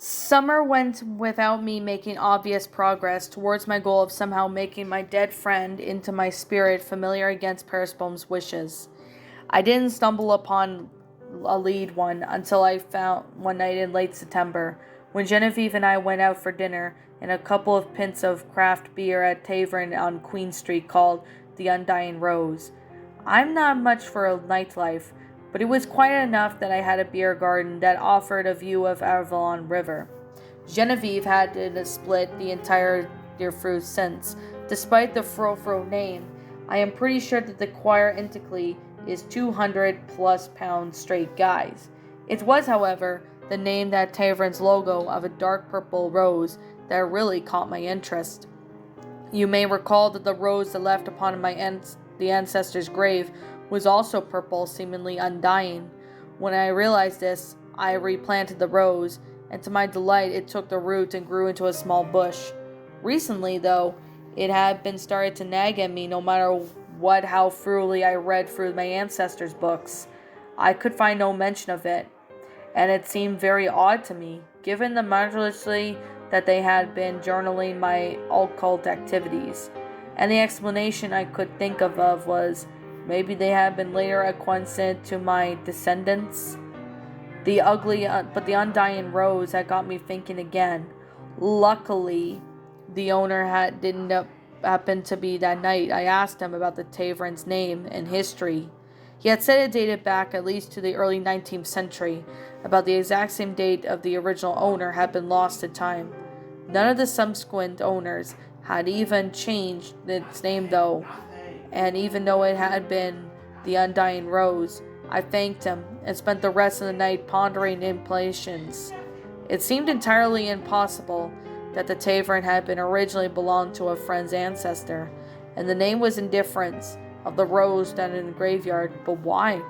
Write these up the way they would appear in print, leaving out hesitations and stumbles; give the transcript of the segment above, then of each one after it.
Summer went without me making obvious progress towards my goal of somehow making my dead friend into my spirit familiar against Perisbome's wishes. I didn't stumble upon a lead one until I found one night in late September, when Genevieve and I went out for dinner and a couple of pints of craft beer at a tavern on Queen Street called the Undying Rose. I'm not much for a nightlife, but it was quiet enough that I had a beer garden that offered a view of Avalon River. Genevieve had to split the entire year through since, despite the Fro name, I am pretty sure that the choir intically is 200 plus pound straight guys. It was, however, the name that tavern's logo of a dark purple rose that really caught my interest. You may recall that the rose that left upon the ancestor's grave was also purple, seemingly undying. When I realized this, I replanted the rose, and to my delight it took the root and grew into a small bush. Recently, though, it had been started to nag at me no matter how thoroughly I read through my ancestors' books. I could find no mention of it, and it seemed very odd to me, given the marvelously that they had been journaling my occult activities. And the explanation I could think of was, maybe they had been later acquainted to my descendants. The undying rose had got me thinking again. Luckily, the owner didn't happen to be that night. I asked him about the tavern's name and history. He had said it dated back at least to the early 19th century. About the exact same date of the original owner had been lost to time. None of the subsequent owners had even changed its name though, and even though it had been the Undying Rose, I thanked him and spent the rest of the night pondering implications. It seemed entirely impossible that the tavern had been originally belonged to a friend's ancestor, and the name was indifference of the rose down in the graveyard, but why?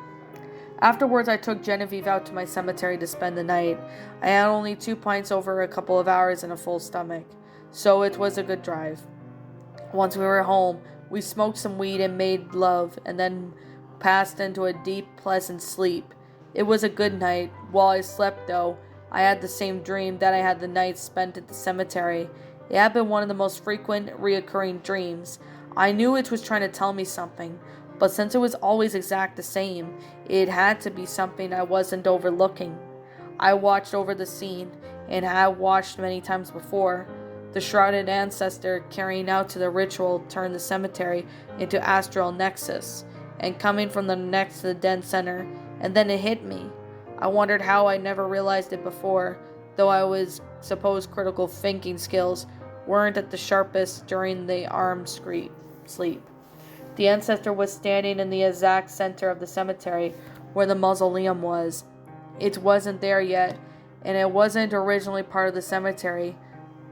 Afterwards, I took Genevieve out to my cemetery to spend the night. I had only 2 pints over a couple of hours and a full stomach, so it was a good drive. Once we were home, we smoked some weed and made love, and then passed into a deep, pleasant sleep. It was a good night. While I slept, though, I had the same dream that I had the night spent at the cemetery. It had been one of the most frequent, reoccurring dreams. I knew it was trying to tell me something, but since it was always exact the same, it had to be something I wasn't overlooking. I watched over the scene, and had watched many times before. The shrouded ancestor carrying out to the ritual turned the cemetery into astral nexus, and coming from the next to the dead center, and then it hit me. I wondered how I never realized it before, though I was supposed critical thinking skills weren't at the sharpest during the armed sleep. The ancestor was standing in the exact center of the cemetery where the mausoleum was. It wasn't there yet, and it wasn't originally part of the cemetery,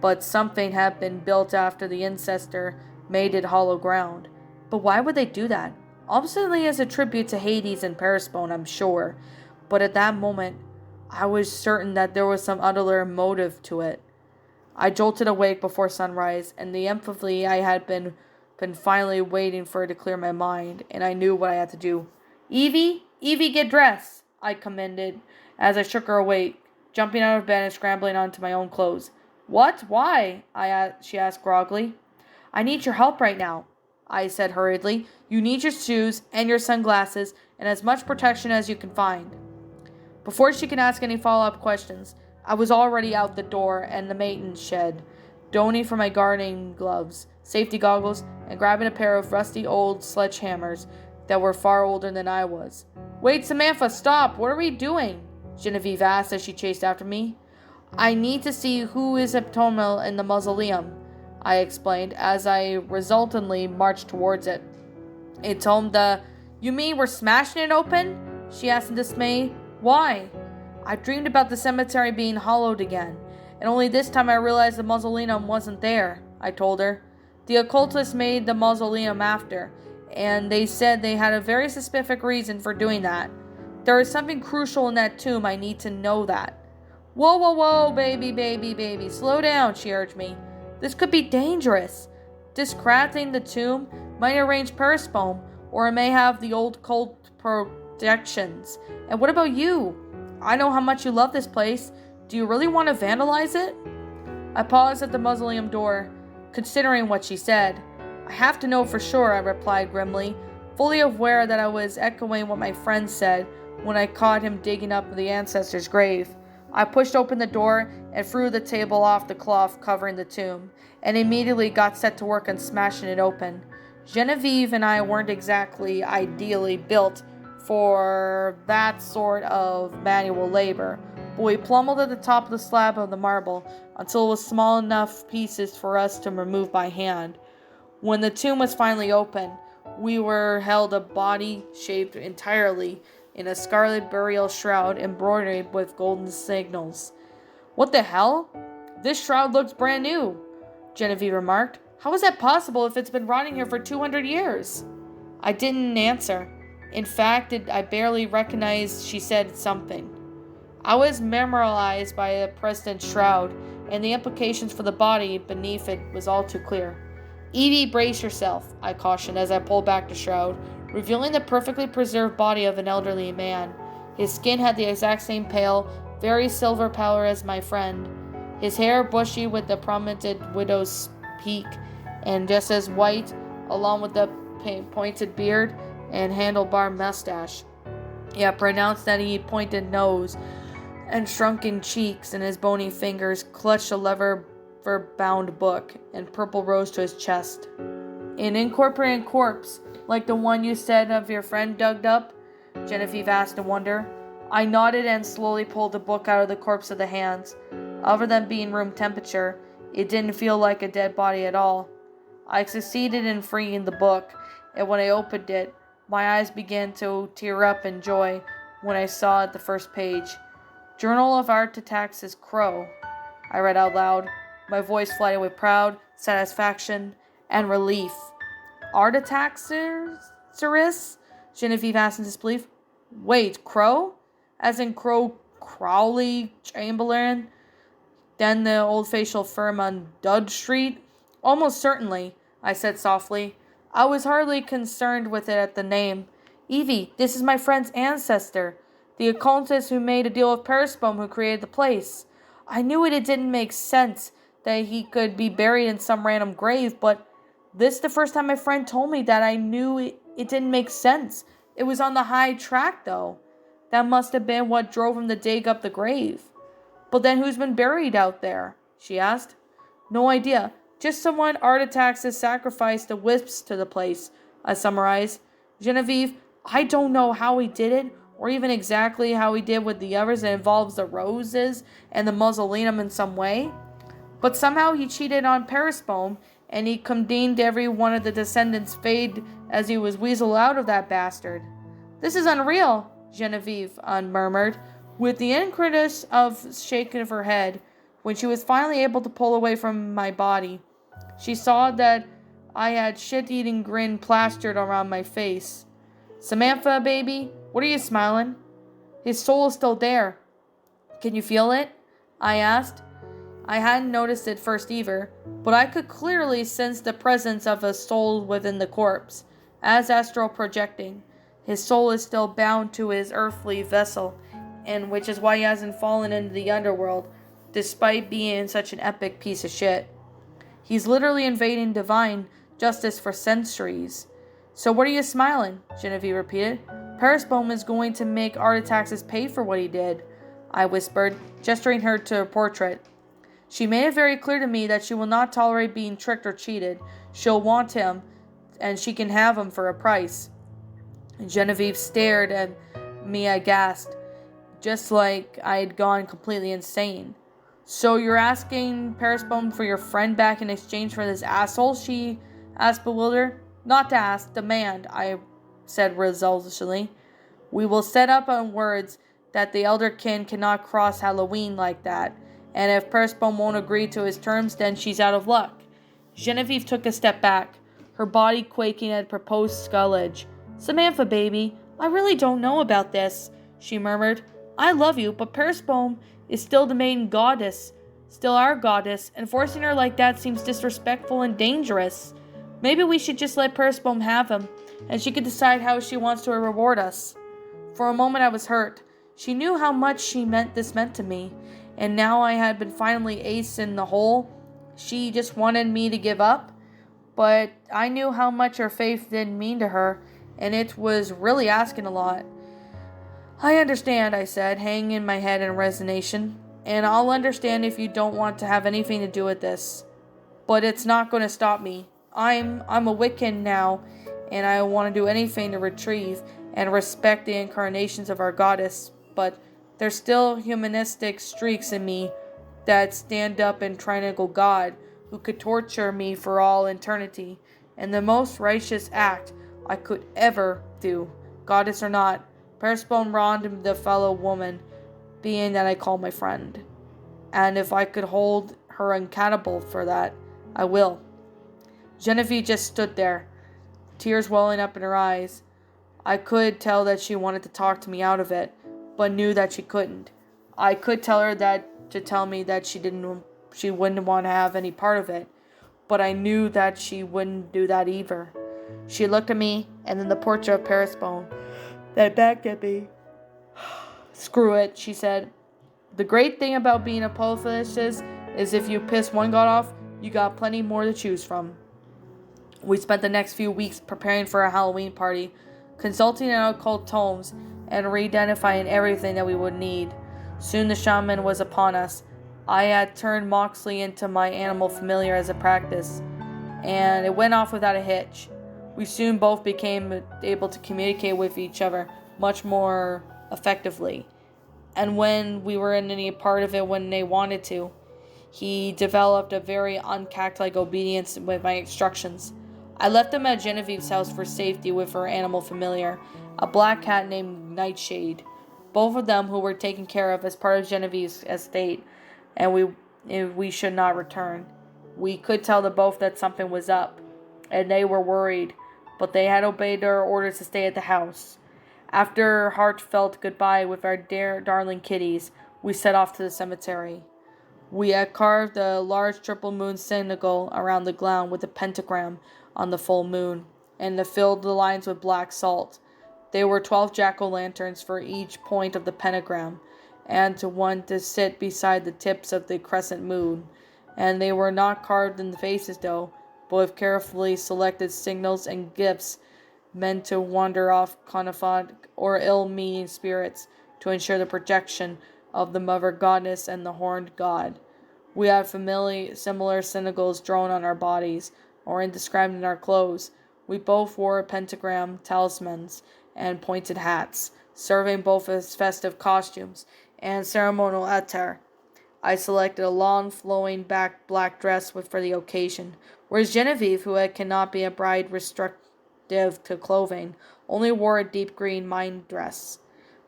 but something had been built after the ancestor made it hollow ground. But why would they do that? Obviously as a tribute to Hades and Perisbone, I'm sure, but at that moment, I was certain that there was some other motive to it. I jolted awake before sunrise, and the empathy I had been finally waiting for to clear my mind, and I knew what I had to do. Evie, get dressed, I commanded as I shook her awake, jumping out of bed and scrambling onto my own clothes. What? Why? She asked groggily. I need your help right now, I said hurriedly. You need your shoes and your sunglasses and as much protection as you can find. Before she could ask any follow-up questions, I was already out the door and the maintenance shed, donning for my gardening gloves, safety goggles, and grabbing a pair of rusty old sledgehammers that were far older than I was. Wait, Samantha, stop! What are we doing? Genevieve asked as she chased after me. I need to see who is abdominal in the mausoleum, I explained as I resultantly marched towards it. It's home You mean we're smashing it open? She asked in dismay. Why? I dreamed about the cemetery being hollowed again, and only this time I realized the mausoleum wasn't there, I told her. The occultists made the mausoleum after, and they said they had a very specific reason for doing that. There is something crucial in that tomb. I need to know that. Whoa, baby, slow down, she urged me. This could be dangerous. Discrediting the tomb might arrange Perisbone, or it may have the old cult projections. And what about you? I know how much you love this place. Do you really want to vandalize it? I paused at the mausoleum door, considering what she said. I have to know for sure, I replied grimly, fully aware that I was echoing what my friend said when I caught him digging up the ancestor's grave. I pushed open the door and threw the table off the cloth covering the tomb, and immediately got set to work on smashing it open. Genevieve and I weren't exactly ideally built for that sort of manual labor, but we pummeled at the top of the slab of the marble until it was small enough pieces for us to remove by hand. When the tomb was finally open, we were held a body shaped entirely in a scarlet burial shroud embroidered with golden signals. What the hell? This shroud looks brand new, Genevieve remarked. How is that possible if it's been rotting here for 200 years? I didn't answer. In fact, I barely recognized she said something. I was mesmerized by the present shroud, and the implications for the body beneath it was all too clear. Evie, brace yourself, I cautioned as I pulled back the shroud, revealing the perfectly preserved body of an elderly man. His skin had the exact same pale, very silver pallor as my friend. His hair bushy with the prominent widow's peak, and just as white, along with the pointed beard and handlebar mustache. Yet pronounced that he pointed nose and shrunken cheeks, and his bony fingers clutched a leather-bound book, and purple rose to his chest. An incorporated corpse, like the one you said of your friend dug up? Genevieve asked in wonder. I nodded and slowly pulled the book out of the corpse of the hands. Other than being room temperature, it didn't feel like a dead body at all. I succeeded in freeing the book, and when I opened it, my eyes began to tear up in joy when I saw at the first page, Journal of Artaxerxes Crow. I read out loud, my voice flooded with proud satisfaction and relief. Artaxerxes? Genevieve asked in disbelief. Wait, Crow? As in Crow Crowley Chamberlain? Then the old facial firm on Dudge Street? Almost certainly, I said softly. I was hardly concerned with it at the name. Evie, this is my friend's ancestor, the occultist who made a deal with Perisbome who created the place. I knew it didn't make sense that he could be buried in some random grave, but this is the first time my friend told me that I knew it didn't make sense. It was on the high track, though. That must have been what drove him to dig up the grave. But then who's been buried out there? She asked. No idea. Just someone Artaxerxes sacrificed the wisps to the place, I summarized. Genevieve, I don't know how he did it, or even exactly how he did with the others that involves the roses and the mausoleum in some way. But somehow he cheated on Perisbome, and he condemned every one of the descendants' fate as he was weaseled out of that bastard. This is unreal, Genevieve murmured, with the incredulous of shaking of her head, when she was finally able to pull away from my body. She saw that I had shit-eating grin plastered around my face. Samantha, baby, what are you smiling? His soul is still there. Can you feel it? I asked. I hadn't noticed it first either, but I could clearly sense the presence of a soul within the corpse, as astral projecting. His soul is still bound to his earthly vessel, and which is why he hasn't fallen into the underworld, despite being such an epic piece of shit. He's literally invading divine justice for centuries. So what are you smiling? Genevieve repeated. Perisbome is going to make Artaxerxes pay for what he did, I whispered, gesturing her to a portrait. She made it very clear to me that she will not tolerate being tricked or cheated. She'll want him, and she can have him for a price. Genevieve stared at me aghast, just like I had gone completely insane. So you're asking Perisbome for your friend back in exchange for this asshole? She asked, bewildered. Not to ask, demand, I said resolutely. We will set up on words that the elder kin cannot cross Halloween like that, and if Perisbome won't agree to his terms, then she's out of luck. Genevieve took a step back, her body quaking at proposed skull edge. Samantha, baby, I really don't know about this, she murmured. I love you, but Perisbome is still the maiden goddess, still our goddess, and forcing her like that seems disrespectful and dangerous. Maybe we should just let Perisbome have him, and she could decide how she wants to reward us. For a moment I was hurt. She knew how much this meant to me, and now I had been finally ace in the hole. She just wanted me to give up, but I knew how much her faith didn't mean to her, and it was really asking a lot. I understand, I said, hanging my head in resignation, and I'll understand if you don't want to have anything to do with this. But it's not going to stop me. I'm a Wiccan now, and I want to do anything to retrieve and respect the incarnations of our goddess, but there's still humanistic streaks in me that stand up in triangle God, who could torture me for all eternity, and the most righteous act I could ever do, goddess or not, Persephone wronged the fellow woman, being that I call my friend. And if I could hold her accountable for that, I will. Genevieve just stood there, tears welling up in her eyes. I could tell that she wanted to talk to me out of it, but knew that she couldn't. I could tell her that to tell me that she wouldn't want to have any part of it, but I knew that she wouldn't do that either. She looked at me, and then the portrait of Persephone, then back at me. Screw it, she said. The great thing about being a polytheist is if you piss one god off, you got plenty more to choose from. We spent the next few weeks preparing for a Halloween party, consulting in occult tomes, and re-identifying everything that we would need. Soon the shaman was upon us. I had turned Moxley into my animal familiar as a practice, and it went off without a hitch. We soon both became able to communicate with each other much more effectively. And when we were in any part of it when they wanted to, he developed a very uncat-like obedience with my instructions. I left him at Genevieve's house for safety with her animal familiar, a black cat named Nightshade, both of them who were taken care of as part of Genevieve's estate, and we should not return. We could tell them both that something was up, and they were worried, but they had obeyed our orders to stay at the house. After a heartfelt goodbye with our dear darling kitties, we set off to the cemetery. We had carved a large triple moon symbol around the ground with a pentagram on the full moon, and filled the lines with black salt. There were 12 jack-o'-lanterns for each point of the pentagram, and one to sit beside the tips of the crescent moon. And they were not carved in the faces though, but with carefully selected signals and gifts meant to wander off confound or ill-meaning spirits to ensure the protection of the mother goddess and the horned god. We had similar symbols drawn on our bodies, or inscribed in our clothes. We both wore pentagram talismans and pointed hats, serving both as festive costumes and ceremonial attire. I selected a long, flowing back black dress for the occasion, whereas Genevieve, who cannot be a bride restrictive to clothing, only wore a deep green mine dress.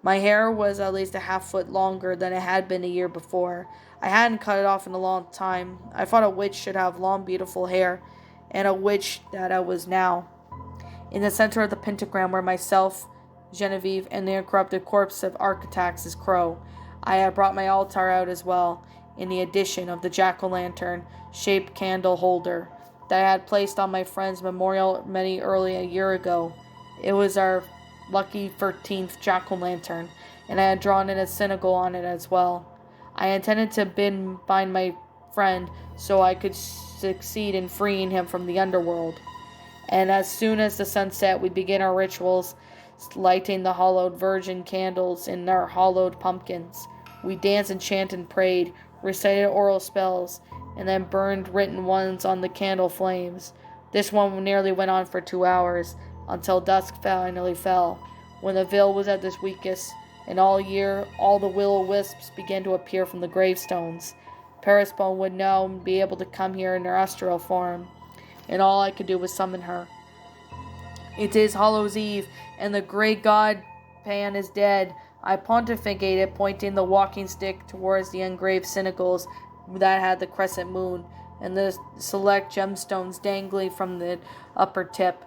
My hair was at least a half-foot longer than it had been a year before. I hadn't cut it off in a long time. I thought a witch should have long, beautiful hair, and a witch that I was now. In the center of the pentagram were myself, Genevieve, and the incorrupted corpse of Architax's crow. I had brought my altar out as well, in the addition of the jack-o'-lantern shaped candle holder that I had placed on my friend's memorial early a year ago. It was our lucky 13th jack-o'-lantern, and I had drawn in a symbol on it as well. I intended to bind my friend so I could succeed in freeing him from the underworld. And as soon as the sun set, we began our rituals, lighting the hallowed virgin candles in our hallowed pumpkins. We danced and chanted and prayed, recited oral spells, and then burned written ones on the candle flames. This one nearly went on for 2 hours, until dusk finally fell, when the veil was at its weakest, and all year all the will-o'-wisps began to appear from the gravestones. Persephone would now be able to come here in her astral form, and all I could do was summon her. It is Hallows Eve, and the great god Pan is dead. I pontificated, pointing the walking stick towards the engraved symbols that had the crescent moon, and the select gemstones dangling from the upper tip.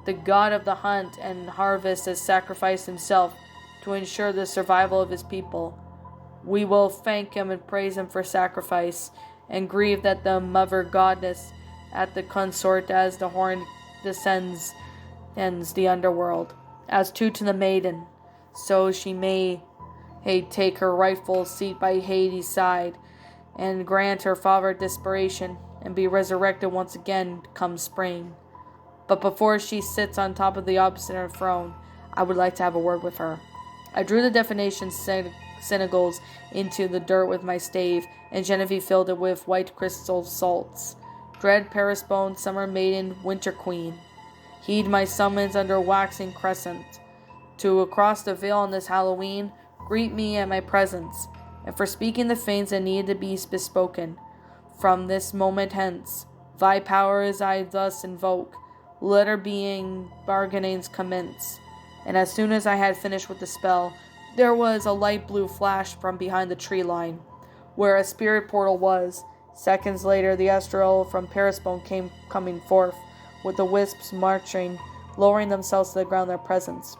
The god of the hunt and harvest has sacrificed himself to ensure the survival of his people. We will thank him and praise him for sacrifice, and grieve that the mother goddess at the consort as the horn descends ends the underworld. As to the maiden, so she may take her rightful seat by Hades' side, and grant her father desperation, and be resurrected once again come spring. But before she sits on top of the obstinate throne, I would like to have a word with her. I drew the definition synagogues into the dirt with my stave, and Genevieve filled it with white crystal salts. Dread Perisbone, summer maiden, winter queen, heed my summons under a waxing crescent. To across the veil on this Halloween, greet me at my presence, and for speaking the things that need to be bespoken. From this moment hence, thy powers I thus invoke, let our being bargainings commence. And as soon as I had finished with the spell, there was a light blue flash from behind the tree line, where a spirit portal was. Seconds later, the astral from Perisbone came coming forth, with the wisps marching, lowering themselves to the ground in their presence.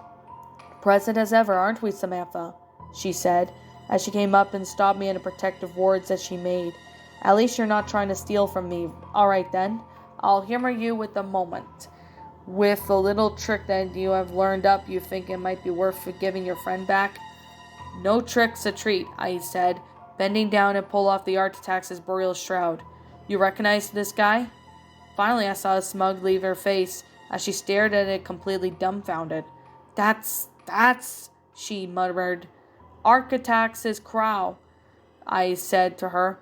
Present as ever, aren't we, Samantha? She said, as she came up and stopped me in the protective words that she made. At least you're not trying to steal from me. All right, then. I'll humor you with a moment. With the little trick that you have learned up, you think it might be worth giving your friend back? No trick's a treat, I said, bending down and pull off the Artitax's burial shroud. You recognize this guy? Finally, I saw a smug leave her face as she stared at it completely dumbfounded. That's, she murmured. Architax's crow, I said to her,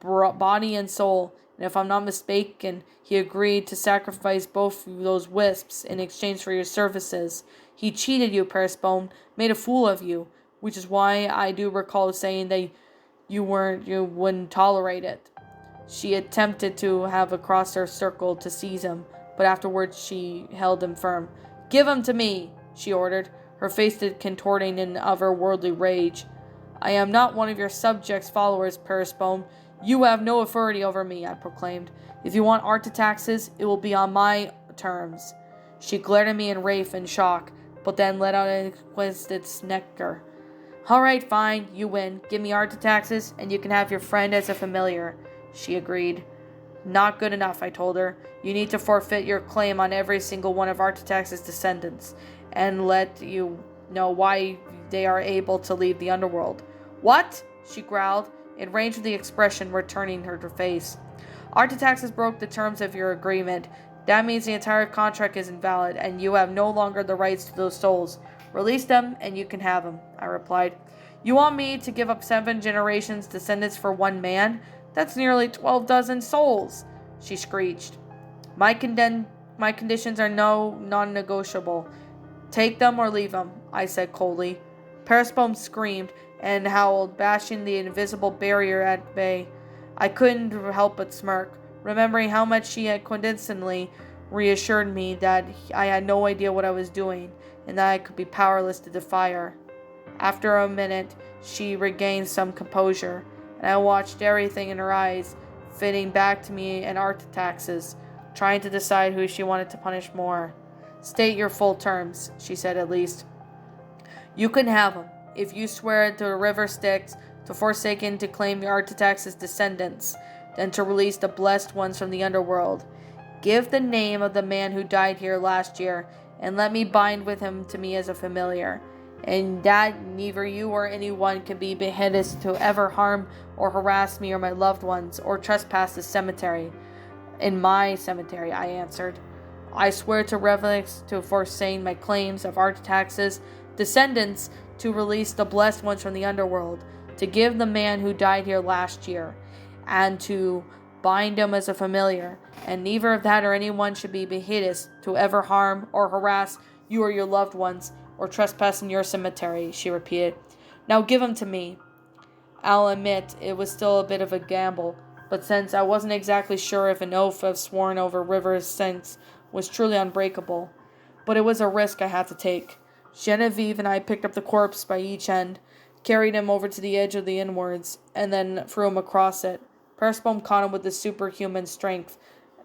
body and soul, and if I'm not mistaken, he agreed to sacrifice both those wisps in exchange for your services. He cheated you, Perisbone, made a fool of you, which is why I do recall saying that you wouldn't tolerate it. She attempted to have across her circle to seize him, but afterwards she held him firm. Give him to me, she ordered, her face contorting in otherworldly rage. I am not one of your subjects' followers, Perisbone. You have no authority over me, I proclaimed. If you want Artitaxes, it will be on my terms. She glared at me in wrath and shock, but then let out an exquisite snicker. All right, fine, you win. Give me Artitaxes, and you can have your friend as a familiar, she agreed. Not good enough, I told her. You need to forfeit your claim on every single one of Artitax's descendants, and let you know why they are able to leave the underworld. What? She growled, in range of the expression returning her face. Artitaxes broke the terms of your agreement. That means the entire contract is invalid, and you have no longer the rights to those souls. Release them, and you can have them, I replied. You want me to give up 7 generations' descendants for one man? That's nearly 12 dozen souls, she screeched. My conditions are non-negotiable. Take them or leave them, I said coldly. Perisbone screamed and howled, bashing the invisible barrier at bay. I couldn't help but smirk, remembering how much she had condescendingly reassured me that I had no idea what I was doing, and that I could be powerless to defy her. After a minute, she regained some composure, and I watched everything in her eyes, fitting back to me and Artitax's, trying to decide who she wanted to punish more. State your full terms, she said at least. You can have them, if you swear to the river Styx, to Forsaken to claim your Artitax's descendants, then to release the blessed ones from the underworld. Give the name of the man who died here last year, and let me bind with him to me as a familiar, and that neither you or anyone can be beheaded to ever harm or harass me or my loved ones, or trespass the cemetery. In my cemetery, I answered. I swear to relics to forsake my claims of Artitax's descendants, to release the blessed ones from the underworld, to give the man who died here last year, and to bind him as a familiar, and neither of that or anyone should be beheaded to ever harm or harass you or your loved ones, or trespass in your cemetery, she repeated. Now give him to me. I'll admit it was still a bit of a gamble, but since I wasn't exactly sure if an oath I've sworn over River Styx was truly unbreakable, but it was a risk I had to take. Genevieve and I picked up the corpse by each end, carried him over to the edge of the inwards, and then threw him across it. Perisbone caught him with his superhuman strength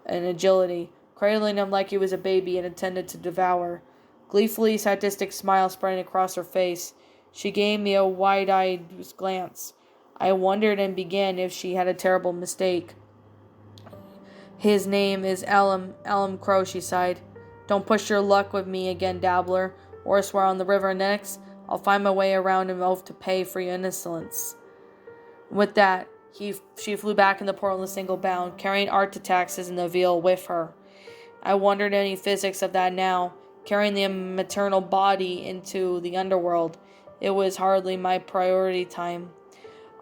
and agility, cradling him like he was a baby and intended to devour. Gleefully sadistic smile spreading across her face. She gave me a wide-eyed glance. I wondered and began if she had a terrible mistake. His name is Alum Crow, she sighed. Don't push your luck with me again, dabbler, or I swear on the river next, I'll find my way around and oath to pay for your insolence." With that, she flew back in the portal in a single bound, carrying Artaxerxes and the veil with her. I wondered any physics of that now, carrying the maternal body into the underworld. It was hardly my priority time.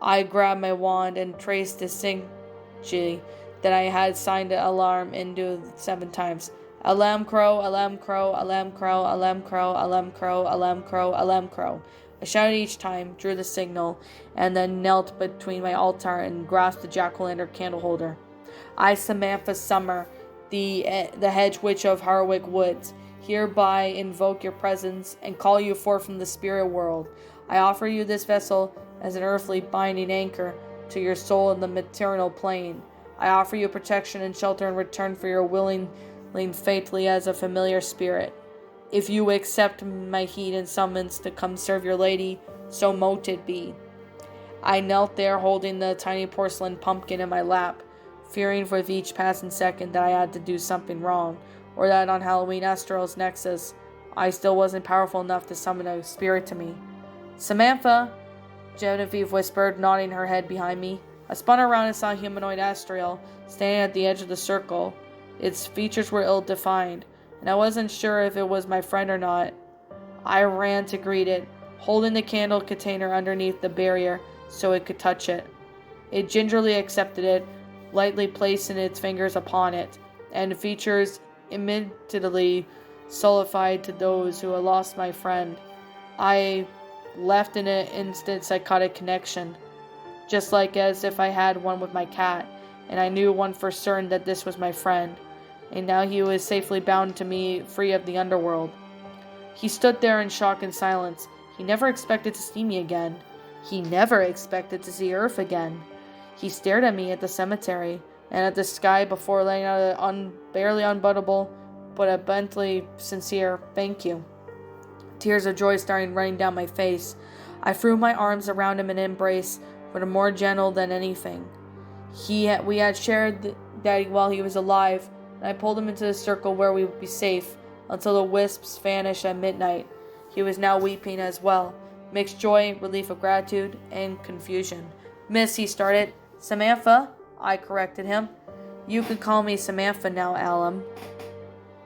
I grabbed my wand and traced the sigil that I had signed the alarm into 7 times. Alarm crow, alarm crow, alarm crow, alarm crow, alarm crow, alarm crow, alarm crow. I shouted each time, drew the signal, and then knelt between my altar and grasped the jack-o'-lantern candle holder. I, Samantha Summer, the hedge witch of Harwick Woods, hereby invoke your presence and call you forth from the spirit world. I offer you this vessel as an earthly binding anchor to your soul in the maternal plane. I offer you protection and shelter in return for your willing faithfully as a familiar spirit. If you accept my heed and summons to come serve your lady, so mote it be. I knelt there holding the tiny porcelain pumpkin in my lap, fearing with each passing second that I had to do something wrong, or that on Halloween Astral's Nexus, I still wasn't powerful enough to summon a spirit to me. "Samantha," Genevieve whispered, nodding her head behind me. I spun around and saw a humanoid Astriel standing at the edge of the circle. Its features were ill-defined, and I wasn't sure if it was my friend or not. I ran to greet it, holding the candle container underneath the barrier so it could touch it. It gingerly accepted it, lightly placing its fingers upon it, and features immediately solidified to those who had lost my friend. I left in an instant psychotic connection, just like as if I had one with my cat, and I knew one for certain that this was my friend, and now he was safely bound to me, free of the underworld. He stood there in shock and silence. He never expected to see me again. He never expected to see Earth again. He stared at me at the cemetery, and at the sky before letting out a barely unbuttable, but a bluntly sincere thank you. Tears of joy started running down my face. I threw my arms around him in an embrace, but more gentle than anything. We had shared that while he was alive, and I pulled him into the circle where we would be safe until the wisps vanished at midnight. He was now weeping as well, mixed joy, relief of gratitude, and confusion. "Miss," he started. "Samantha," I corrected him. "You can call me Samantha now, Alum."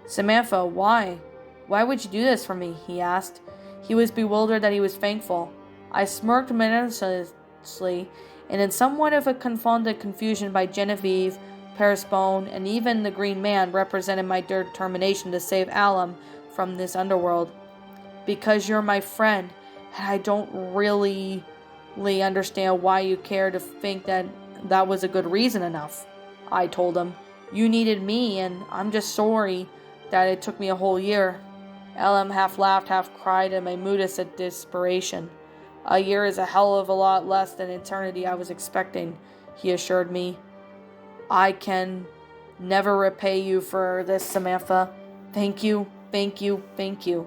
"Samantha, why? Why would you do this for me?" he asked. He was bewildered that he was thankful. I smirked menaciously, and in somewhat of a confounded confusion by Genevieve, Perisbone, and even the Green Man represented my determination to save Alum from this underworld. "Because you're my friend, and I don't really understand why you care to think that was a good reason enough," I told him. "You needed me, and I'm just sorry that it took me a whole year." Alum half laughed, half cried in my moodest of desperation. "A year is a hell of a lot less than eternity I was expecting," he assured me. "I can never repay you for this, Samantha. Thank you, thank you, thank you."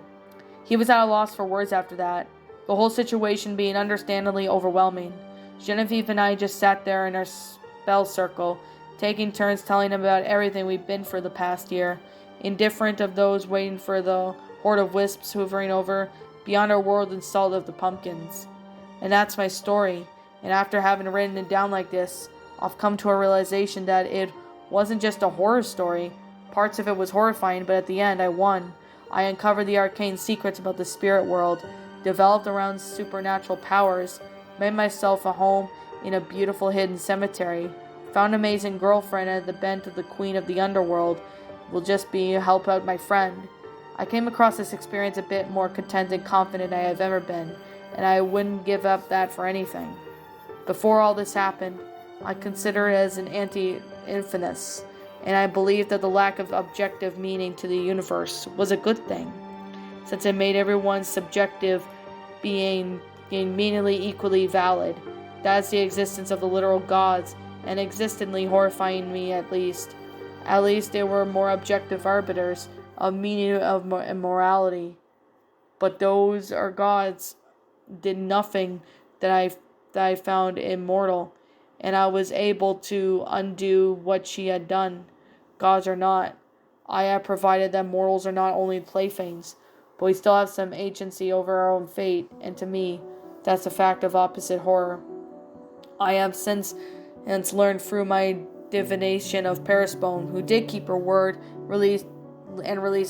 He was at a loss for words after that, the whole situation being understandably overwhelming. Genevieve and I just sat there in our spell circle, taking turns telling him about everything we'd been for the past year, indifferent of those waiting for the horde of wisps hovering over beyond our world and salt of the pumpkins. And that's my story, and after having written it down like this, I've come to a realization that it wasn't just a horror story. Parts of it was horrifying, but at the end I won. I uncovered the arcane secrets about the spirit world, developed around supernatural powers, made myself a home in a beautiful hidden cemetery, found an amazing girlfriend at the bent of the queen of the underworld, will just be help out my friend. I came across this experience a bit more content and confident I have ever been, and I wouldn't give up that for anything. Before all this happened, I consider it as an anti-infinite, and I believed that the lack of objective meaning to the universe was a good thing, since it made everyone's subjective being meaningly equally valid. That's the existence of the literal gods, and existently horrifying me at least. At least they were more objective arbiters of meaning of morality. But those are gods did nothing that I found immortal, and I was able to undo what she had done. Gods are not. I have provided that mortals are not only playthings, but we still have some agency over our own fate, and to me, that's a fact of opposite horror. I have since learned through my divination of Perisbone, who did keep her word, release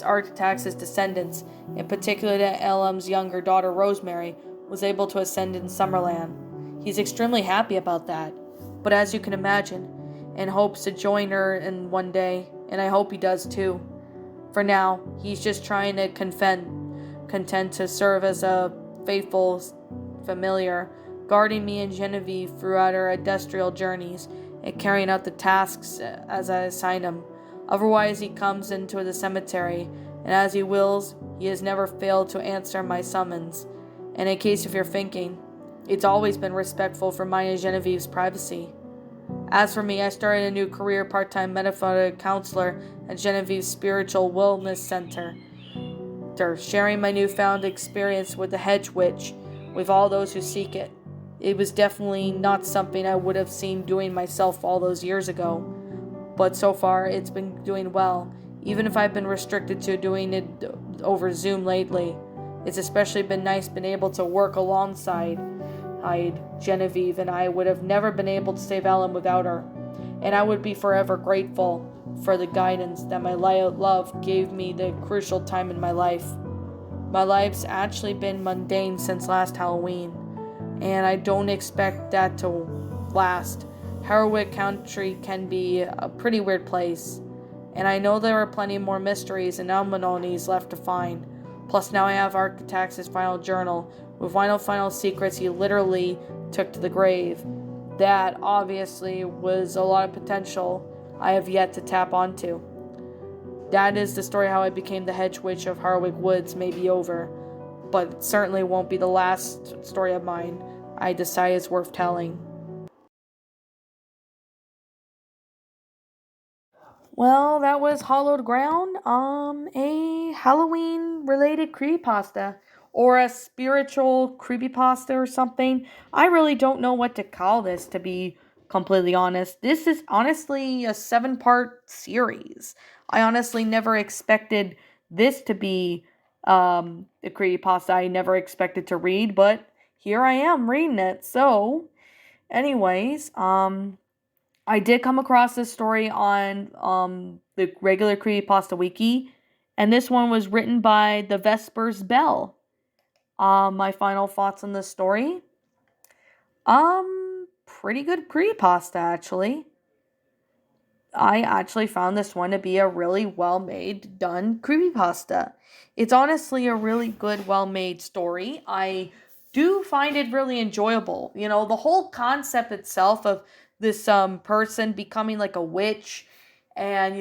Architect's descendants, in particular that Elam's younger daughter Rosemary was able to ascend in Summerland. He's extremely happy about that, but as you can imagine, and hopes to join her in one day, and I hope he does too. For now, he's just trying to content to serve as a faithful familiar, guarding me and Genevieve throughout our industrial journeys and carrying out the tasks as I assign him. Otherwise, he comes into the cemetery, and as he wills, he has never failed to answer my summons. And in case if you're thinking, it's always been respectful for mine and Genevieve's privacy. As for me, I started a new career part-time metaphysical counselor at Genevieve's Spiritual Wellness Center, sharing my newfound experience with the Hedge Witch with all those who seek it. It was definitely not something I would have seen doing myself all those years ago, but so far it's been doing well, even if I've been restricted to doing it over Zoom lately. It's especially been nice being able to work alongside Genevieve, and I would have never been able to save Ellen without her, and I would be forever grateful for the guidance that my love gave me the crucial time in my life. My life's actually been mundane since last Halloween, and I don't expect that to last. Hallowed Country can be a pretty weird place, and I know there are plenty more mysteries and anomalies left to find. Plus now I have Architect's final journal, with final secrets he literally took to the grave. That obviously was a lot of potential I have yet to tap onto. That is the story how I became the Hedge Witch of Harwick Woods may be over, but it certainly won't be the last story of mine I decide is worth telling. Well, that was Hallowed Ground, a Halloween-related creepypasta, or a spiritual creepypasta or something. I really don't know what to call this, to be completely honest. This is honestly a 7-part series. I honestly never expected this to be a creepypasta I never expected to read, but here I am reading it. So, anyways, I did come across this story on the regular Creepypasta Wiki, and this one was written by the Vesper's Bell. My final thoughts on this story. Pretty good creepypasta, actually. I actually found this one to be a really well-made, done creepypasta. It's honestly a really good, well-made story. I do find it really enjoyable. You know, the whole concept itself of this person becoming like a witch and,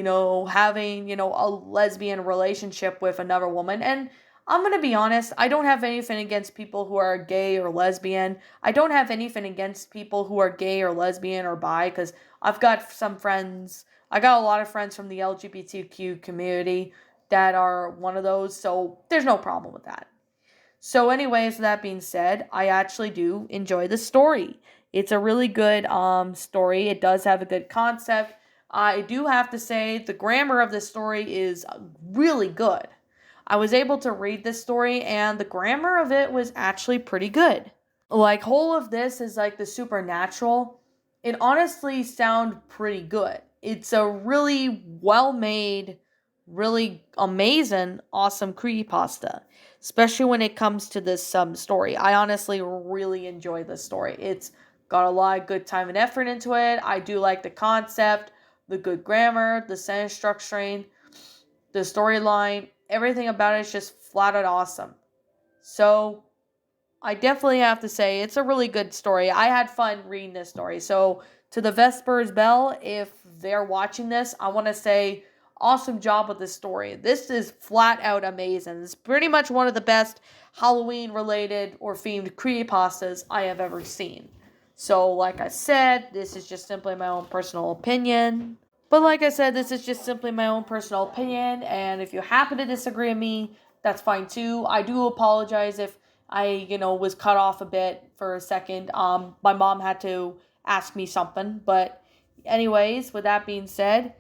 having, a lesbian relationship with another woman. And I'm going to be honest, I don't have anything against people who are gay or lesbian. I don't have anything against people who are gay or lesbian or bi, because I've got some friends. I got a lot of friends from the LGBTQ community that are one of those, so there's no problem with that. So anyways, that being said, I actually do enjoy the story. It's a really good story. It does have a good concept. I do have to say the grammar of this story is really good. I was able to read this story and the grammar of it was actually pretty good. Like, whole of this is like the supernatural. It honestly sounds pretty good. It's a really well-made, really amazing, awesome creepypasta. Especially when it comes to this story. I honestly really enjoy this story. It's got a lot of good time and effort into it. I do like the concept, the good grammar, the sentence structuring, the storyline. Everything about it is just flat out awesome. So, I definitely have to say it's a really good story. I had fun reading this story. So, to the Vesper's Bell, if they're watching this, I want to say awesome job with this story. This is flat out amazing. It's pretty much one of the best Halloween related or themed creepypastas I have ever seen. So, like I said, this is just simply my own personal opinion. And if you happen to disagree with me, that's fine too. I do apologize if I, was cut off a bit for a second. My mom had to ask me something, but anyways, with that being said,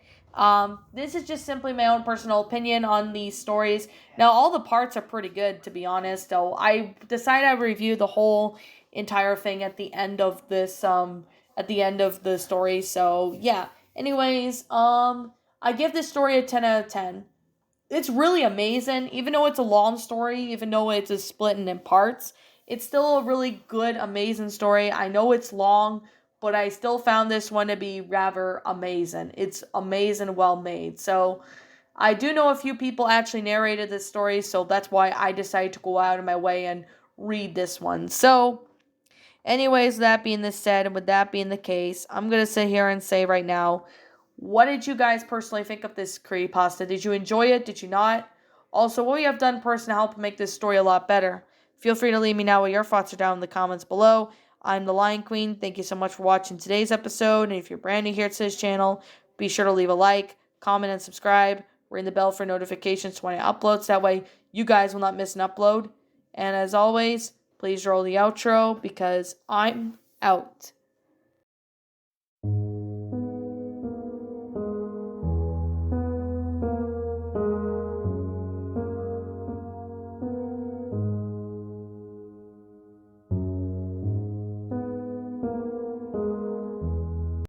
This is just simply my own personal opinion on these stories. Now, all the parts are pretty good, to be honest. So I decided I would review the whole entire thing at the end of this, at the end of the story. So yeah. Anyways, I give this story a 10 out of 10. It's really amazing, even though it's a long story, even though it's split in parts. It's still a really good, amazing story. I know it's long, but I still found this one to be rather amazing. It's amazing, well made. So I do know a few people actually narrated this story, so that's why I decided to go out of my way and read this one. So, anyways, that being this said, and with that being the case, I'm gonna sit here and say right now, what did you guys personally think of this creepypasta? Did you enjoy it? Did you not? Also, what you have done personally to help make this story a lot better? Feel free to leave me know what your thoughts are down in the comments below. I'm the Lion Queen. Thank you so much for watching today's episode. And if you're brand new here to this channel, be sure to leave a like, comment, and subscribe. Ring the bell for notifications when I upload, so that way you guys will not miss an upload. And as always, please roll the outro because I'm out.